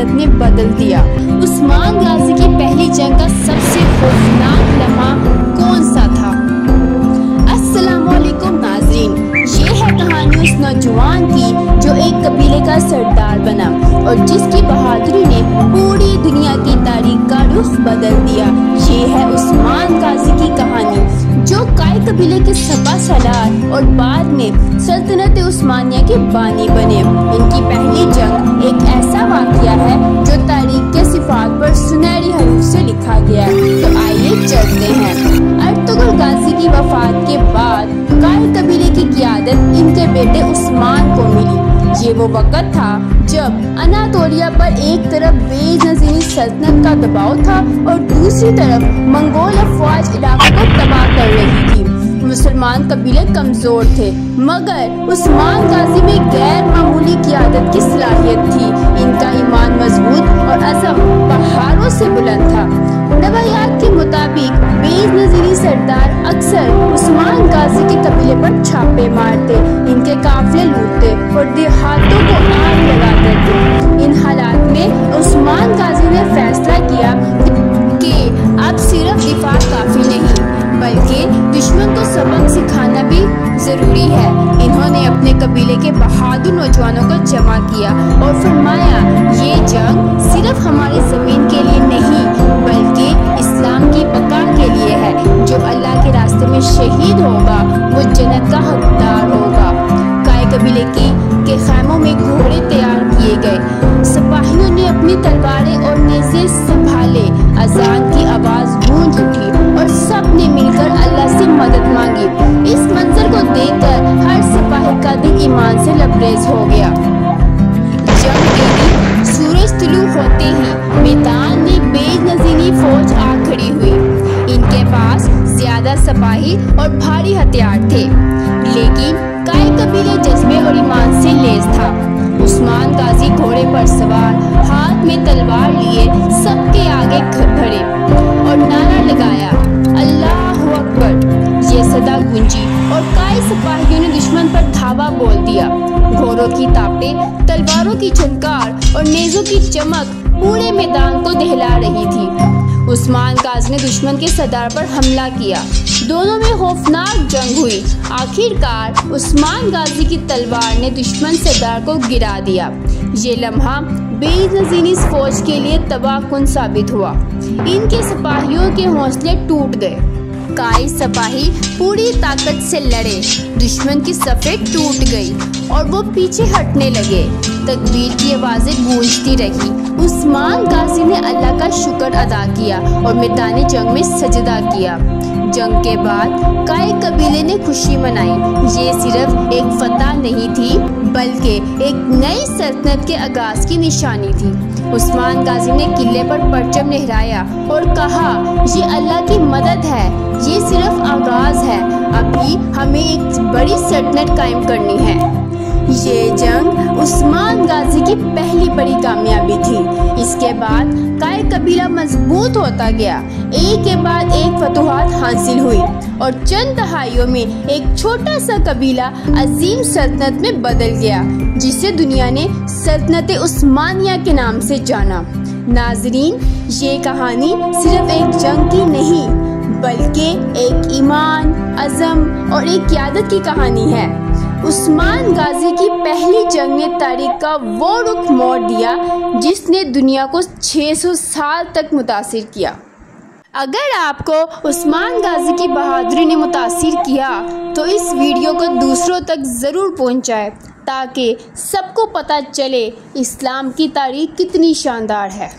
क़यादत ने बदल दिया। उस्मान गाजी की पहली जंग का सबसे खौफनाक लम्हा कौन सा था? अस्सलामुअलैकुम नाज़रीन, ये है कहानी उस नौजवान की जो एक कबीले का सरदार बना और जिसकी बहादुरी ने पूरी दुनिया की तारीख का रुख बदल दिया। ये है उस्मान गाजी की कहानी जो काय कबीले के सपा सलार और बाद में सल्तनत उस्मानिया के बानी बने। इनकी पहली जंग एक ऐसा वाक़या है जो तारीख के सिफात पर सुनहरी हरूफ से लिखा गया है। तो आइए चलते हैं। अर्तुगरुल गाजी की वफात के बाद काय कबीले की क़यादत इनके बेटे उस्मान को मिली। ये वो वक़्त था जब अनातोलिया पर एक तरफ बेनज़ीर सल्तनत का दबाव था और दूसरी तरफ मंगोल अफवाज इलाकों को तबाह कर रही थी। मुसलमान कबीले कमजोर थे मगर उस्मान गाजी में गैर मामूली क़यादत की सलाहियत थी। इनका ईमान मजबूत और अज़म पहाड़ों से बुलंद था। रवायात के मुताबिक बेनज़ीर सरदार अक्सर उस्मान गाजी के कबीले पर छापे मारते, इनके काफिले लूटते और देहातों को आग लगाते थे। इन हालात में उस्मान गाजी ने फैसला किया कि अब सिर्फ दिफा काफी नहीं बल्कि दुश्मन को सबक सिखाना भी जरूरी है। इन्होंने अपने कबीले के बहादुर नौजवानों को जमा किया और फरमाया, ये जंग सिर्फ हमारी जमीन के लिए नहीं बल्कि इस्लाम की बका के लिए है। जो अल्लाह के रास्ते में शहीद होगा वो जन्नत का हकदार होगा। काय कबीले के खैमों में घोड़े तैयार किए गए। सिपाहियों ने अपनी तलवारें और नेज़े संभाले। अजान की आवाज गूंज उठी और सब ने मिलकर अल्लाह से मदद मांगी। इस मंजर को देखकर हर सिपाही का दिल ईमान से लबरेज हो गया। जंग के दिन सूरज तुलू होते ही मैदान में बेनज़ीर फौज आ खड़ी हुई। इनके पास ज्यादा सिपाही और भारी हथियार थे लेकिन काय कबीले जज्बे और ईमान से लैस था। उस्मान गाजी घोड़े पर सवार हाथ में तलवार लिए सबके आगे खड़े और नारा लगाया, अल्लाहु अकबर। ये सदा गूंजी और काय सिपाहियों ने दुश्मन पर धावा बोल दिया। घोड़ों की तापे, तलवारों की झनकार और नेज़ों की चमक पूरे मैदान को दहला रही थी। उस्मान गाजी ने दुश्मन के सरदार पर हमला किया। दोनों में खौफनाक जंग हुई। आखिरकार उस्मान गाजी की तलवार ने दुश्मन सरदार को गिरा दिया। ये लम्हा बेनज़ीर फौज के लिए तबाहकुन साबित हुआ। इनके सिपाहियों के हौसले टूट गए। काय सिपाही पूरी ताकत से लड़े, दुश्मन की सफ़ें टूट गई और वो पीछे हटने लगे। तकबीर की आवाज़ें गूंजती रही। उस्मान गाजी ने अल्लाह का शुक्र अदा किया और मैदानी जंग में सजदा किया। जंग के बाद काय कबीले ने खुशी मनाई। ये सिर्फ एक फतह नहीं थी बल्कि एक नई सल्तनत के आगाज की निशानी थी। उस्मान गाजी ने किले पर परचम लहराया और कहा, ये अल्लाह की मदद है, ये सिर्फ आगाज है, अभी हमें एक बड़ी सल्तनत कायम करनी है। ये जंग उस्मान गाजी की पहली बड़ी कामयाबी थी। इसके बाद काय कबीला मजबूत होता गया। एक के बाद एक फतूहात हासिल हुई और चंद दहाइयों में एक छोटा सा कबीला अजीम सल्तनत में बदल गया जिसे दुनिया ने सल्तनत उस्मानिया के नाम से जाना। नाजरीन, ये कहानी सिर्फ एक जंग की नहीं बल्कि एक ईमान, अज़म और एक क़यादत की कहानी है। उस्मान गाजी की पहली जंग ने तारीख का वो रुख मोड़ दिया जिसने दुनिया को 600 साल तक मुतासिर किया। अगर आपको उस्मान गाजी की बहादुरी ने मुतासिर किया तो इस वीडियो को दूसरों तक ज़रूर पहुंचाएं ताकि सबको पता चले इस्लाम की तारीख कितनी शानदार है।